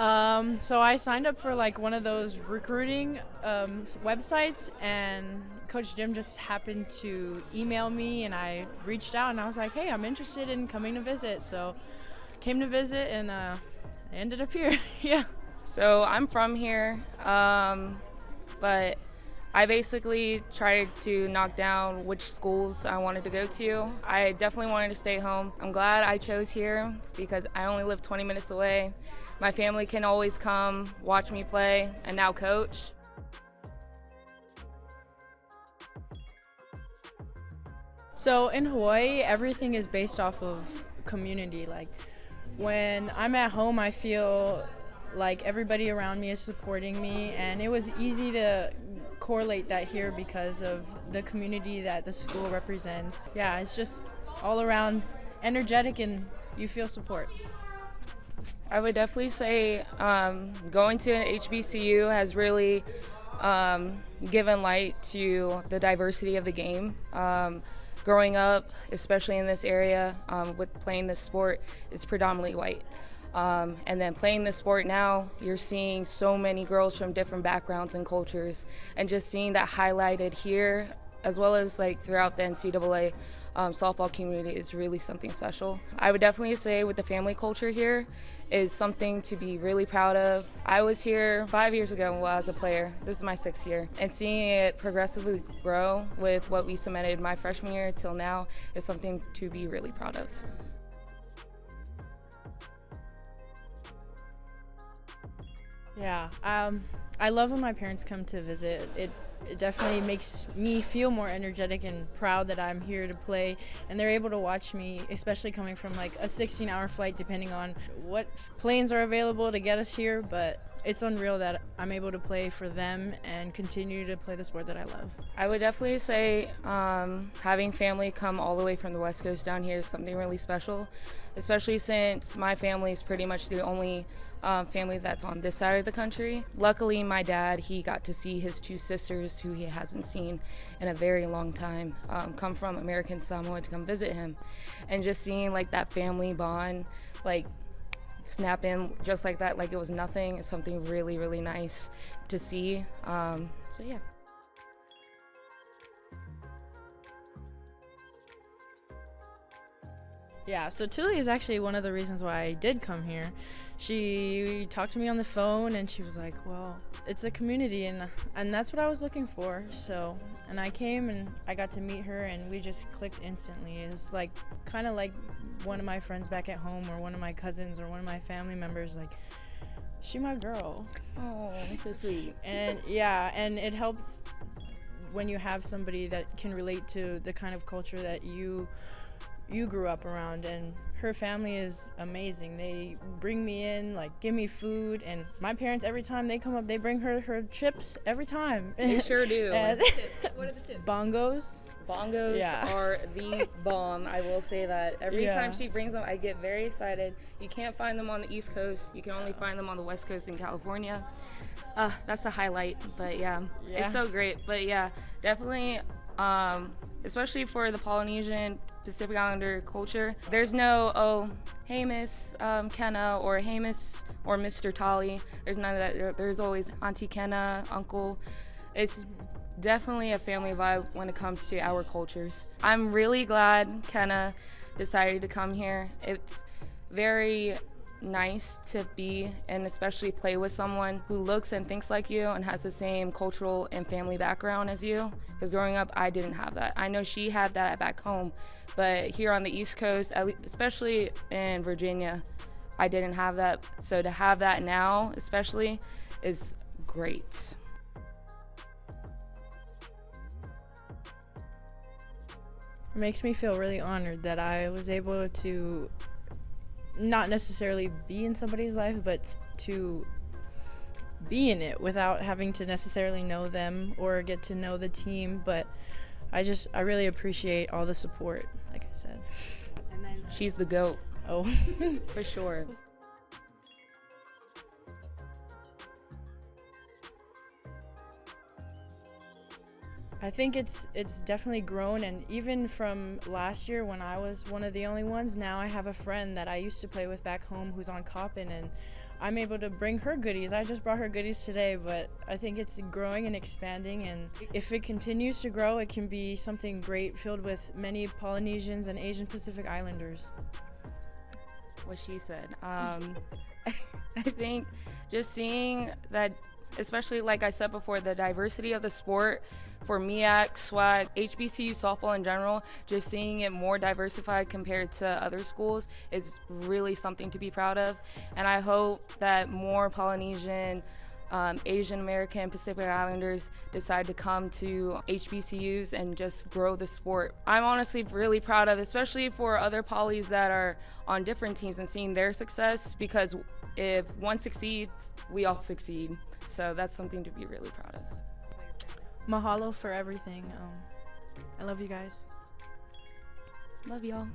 So I signed up for like one of those recruiting websites, and Coach Jim just happened to email me, and I reached out and I was like, hey, I'm interested in coming to visit. So came to visit, and I ended up here. Yeah. So I'm from here, but I basically tried to knock down which schools I wanted to go to. I definitely wanted to stay home. I'm glad I chose here because I only live 20 minutes away. My family can always come, watch me play, and now coach. So in Hawaii, everything is based off of community. Like when I'm at home, I feel like everybody around me is supporting me, and it was easy to correlate that here because of the community that the school represents. Yeah, it's just all around energetic and you feel support. I would definitely say going to an HBCU has really given light to the diversity of the game. Growing up, especially in this area, with playing this sport, is predominantly white. And then playing this sport now, you're seeing so many girls from different backgrounds and cultures, and just seeing that highlighted here, as well as like throughout the NCAA softball community, is really something special. I would definitely say with the family culture here is something to be really proud of. I was here 5 years ago while I was a player. This is my 6th year. And seeing it progressively grow with what we cemented my freshman year till now is something to be really proud of. Yeah, I love when my parents come to visit. It definitely makes me feel more energetic and proud that I'm here to play, and they're able to watch me, especially coming from like a 16-hour flight, depending on what planes are available to get us here. But it's unreal that I'm able to play for them and continue to play the sport that I love. I would definitely say having family come all the way from the West Coast down here is something really special, especially since my family is pretty much the only family that's on this side of the country. Luckily, my dad, he got to see his 2 sisters who he hasn't seen in a very long time come from American Samoa to come visit him. And just seeing like that family bond, like snap in just like that, like it was nothing, is something really, really nice to see. So yeah. Yeah, so Tuli is actually one of the reasons why I did come here. She talked to me on the phone and she was like, well, it's a community, and that's what I was looking for. So, and I came and I got to meet her and we just clicked instantly. It was like kind of like one of my friends back at home, or one of my cousins, or one of my family members. Like, she my girl. Oh, so sweet. And yeah, and it helps when you have somebody that can relate to the kind of culture that you grew up around. And her family is amazing. They bring me in, like give me food, and my parents, every time they come up, they bring her chips every time. They sure do. What are the chips? Bongos. Bongos are the bomb, I will say that. Every time she brings them, I get very excited. You can't find them on the East Coast. You can only find them on the West Coast in California. That's the highlight, but yeah, it's so great. But yeah, definitely, especially for the Polynesian Pacific Islander culture, there's no, oh, hey Miss Kenna, or hey Miss or Mr. Tolly. There's none of that. There's always Auntie Kenna, Uncle. It's definitely a family vibe when it comes to our cultures. I'm really glad Kenna decided to come here. It's very nice to be and especially play with someone who looks and thinks like you and has the same cultural and family background as you, because growing up I didn't have that. I know she had that back home, but here on the East Coast, especially in Virginia, I didn't have that. So to have that now especially is great. It makes me feel really honored that I was able to not necessarily be in somebody's life, but to be in it without having to necessarily know them or get to know the team. But I really appreciate all the support, like I said. And then she's the GOAT. Oh, for sure. I think it's definitely grown, and even from last year when I was one of the only ones, now I have a friend that I used to play with back home who's on Coppin, and I'm able to bring her goodies. I just brought her goodies today, but I think it's growing and expanding, and if it continues to grow, it can be something great filled with many Polynesians and Asian Pacific Islanders. What she said. I think just seeing that, especially like I said before, the diversity of the sport for MEAC, SWAC, HBCU softball in general, just seeing it more diversified compared to other schools is really something to be proud of. And I hope that more Polynesian, Asian American, Pacific Islanders decide to come to HBCUs and just grow the sport. I'm honestly really proud of, especially for other polys that are on different teams and seeing their success, because if one succeeds, we all succeed. So that's something to be really proud of. Mahalo for everything. I love you guys. Love y'all.